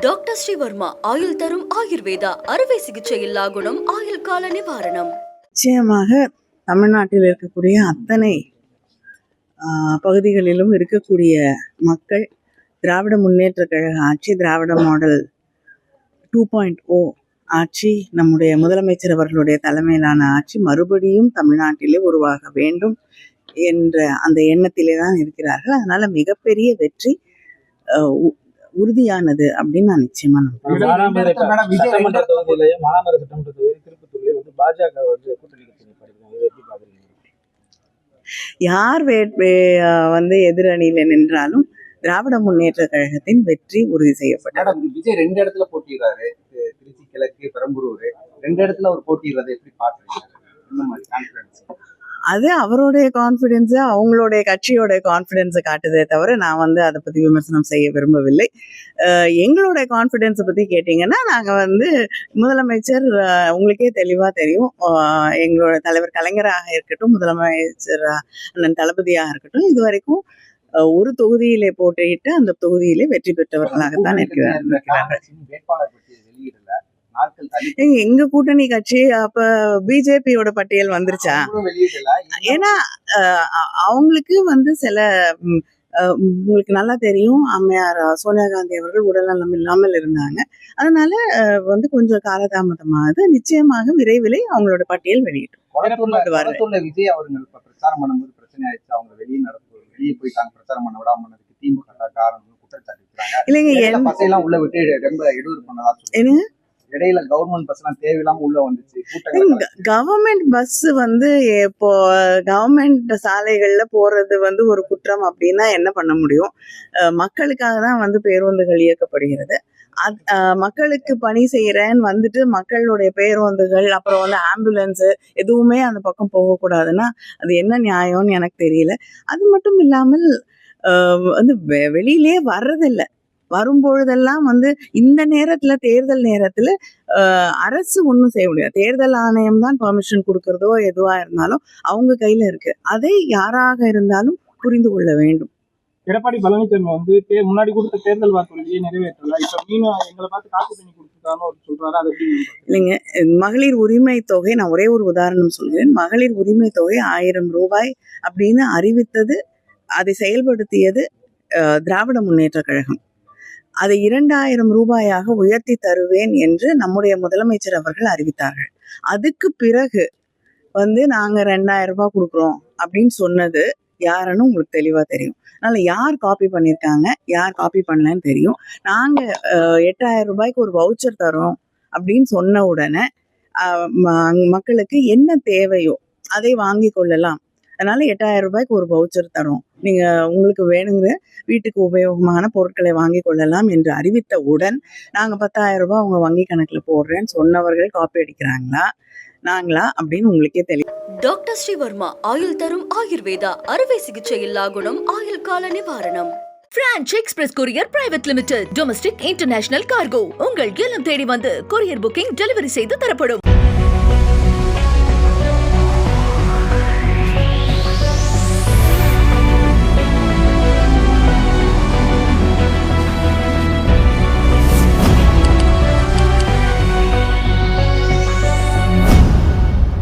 Doctor Sreevarma ஆயுள் தரும் ஆயுர்வேதா அறுவை சிகிச்சை இல்லா குணம் ஆயுள் கால நிவாரணம். நிச்சயமாக தமிழ்நாட்டில் இருக்கக்கூடிய அத்தனை பகுதிகளிலும் இருக்கக்கூடிய மக்கள் திராவிட முன்னேற்ற கழக ஆட்சி, திராவிட மாடல் 2.0 ஆட்சி, நம்முடைய முதலமைச்சர் அவர்களுடைய தலைமையிலான ஆட்சி மறுபடியும் தமிழ்நாட்டிலே உருவாக வேண்டும் என்ற அந்த எண்ணத்திலே தான் இருக்கிறார்கள். அதனால மிகப்பெரிய வெற்றி உறுதியானது அப்படின்னு நான் நிச்சயமா யார் எதிரணியில நின்றாலும் திராவிட முன்னேற்ற கழகத்தின் வெற்றி உறுதி செய்யப்பட்டது. விஜய் 2 இடத்துல போட்டிடுறாரு, திருச்சி கிழக்கு, பெரம்பலூர் 2 இடத்துல அவர் போட்டிடுறதை எப்படி பாக்குறீங்க? அது அவருடைய கான்ஃபிடென்ஸை, அவங்களுடைய கட்சியோட கான்ஃபிடென்ஸை காட்டுதே தவிர நான் அதை பற்றி விமர்சனம் செய்ய விரும்பவில்லை. எங்களுடைய கான்ஃபிடென்ஸை பற்றி கேட்டிங்கன்னா, நாங்கள் முதலமைச்சர் உங்களுக்கே தெளிவாக தெரியும், எங்களோட தலைவர் கலைஞராக இருக்கட்டும், முதலமைச்சர் அண்ணன் தளபதியாக இருக்கட்டும், இது வரைக்கும் ஒரு தொகுதியிலே போட்டியிட்டு அந்த தொகுதியிலே வெற்றி பெற்றவர்களாகத்தான் இருக்கிறார்கள். எங்க கூட்டணி கட்சி அப்ப பிஜேபியோட பட்டியல் வந்துருச்சா? ஏன்னா அவங்களுக்கு சில உங்களுக்கு நல்லா தெரியும், அம்மையார் சோனியா காந்தி அவர்கள் உடல்நலம் இல்லாமல் இருந்தாங்க. அதனால கொஞ்சம் காலதாமதமாகுது. நிச்சயமாக விரைவிலே அவங்களோட பட்டியல் வெளியிட்டோம். விஜய் அவர்கள் பிரச்சாரம் பண்ணும்போது பிரச்சனை ஆயிடுச்சு, அவங்க வெளியே போயிட்டாங்க, பிரச்சாரம் பண்ண விடாம திமுக காரணம் குற்றச்சாட்டு இல்லைங்க. பசையெல்லாம் உள்ள விட்டு ரொம்ப இடையூறு பண்ணதா என்னங்க, இடையில கவர்மெண்ட் பஸ் எல்லாம் தேவையில்லாம உள்ள வந்துச்சு. கவர்மெண்ட் பஸ் இப்போ கவர்மெண்ட் சாலைகள்ல போறது ஒரு குற்றம் அப்படின்னா என்ன பண்ண முடியும்? மக்களுக்காக தான் பேருந்துகள் இயக்கப்படுகிறது. மக்களுக்கு பணி செய்யறேன்னு மக்களுடைய பேருந்துகள், அப்புறம் ஆம்புலன்ஸ் எதுவுமே அந்த பக்கம் போகக்கூடாதுன்னா அது என்ன நியாயம்னு எனக்கு தெரியல. அது மட்டும் இல்லாமல் வெளியிலே வர்றதில்லை. வரும்பொழுதெல்லாம் இந்த நேரத்துல, தேர்தல் நேரத்துல அரசு ஒன்றும் செய்ய முடியாது. தேர்தல் ஆணையம் தான் பெர்மிஷன் கொடுக்கறதோ எதுவா இருந்தாலும் அவங்க கையில இருக்கு. அதை யாராக இருந்தாலும் புரிந்து கொள்ள வேண்டும். எடப்பாடி பழனிசாமி முன்னாடி கொடுத்த தேர்தல் வாக்குறுதியை நிறைவேற்றல, இப்ப மீண்டும் எங்களை பார்த்து காப்பி பண்ணி கொடுத்துட்டான்னு சொல்றாரு. அது இல்லைங்க, மகளிர் உரிமை தொகை, நான் ஒரே ஒரு உதாரணம் சொல்கிறேன். மகளிர் உரிமை தொகை 1000 ரூபாய் அப்படின்னு அறிவித்தது, அதை செயல்படுத்தியது திராவிட முன்னேற்ற கழகம். அதை 2000 ரூபாயாக உயர்த்தி தருவேன் என்று நம்முடைய முதலமைச்சர் அவர்கள் அறிவித்தார்கள். அதுக்கு பிறகு நாங்க 2000 ரூபாய் கொடுக்குறோம் அப்படின்னு சொன்னது யாருன்னு உங்களுக்கு தெளிவா தெரியும். அதனால யார் காப்பி பண்ணியிருக்காங்க, யார் காப்பி பண்ணலன்னு தெரியும். நாங்க 8000 ரூபாய்க்கு ஒரு வவுச்சர் தரோம் அப்படின்னு சொன்ன உடனே மக்களுக்கு என்ன தேவையோ அதை வாங்கி கொள்ளலாம். அதனால 8000 ரூபாய்க்கு ஒரு வவுச்சர் தரோம், நீங்க உங்களுக்கு வேணுங்கிற வீட்டுக்கு உபயோகமான பொருட்களை வாங்கி கொள்ளலாம் என்று அறிவித்தவுடன் நாங்க 10,000 ரூபாய் அவங்க வங்கி கணக்குல போடுறேன்னு சொன்னவர்கள் காப்பி அடிக்கிறாங்களா நாங்களா அப்படின்னு உங்களுக்கே தெரியும். டாக்டர் ஸ்ரீவர்மா ஆயுள் தரும் ஆயுர்வேதா அறுவை சிகிச்சை இல்லா குணம் ஆயுள் கால நிவாரணம். Branch express courier private limited. Domestic international cargo உங்கள் இல்லம் தேடி கொரியர் புக்கிங் டெலிவரி செய்து தரப்படும்.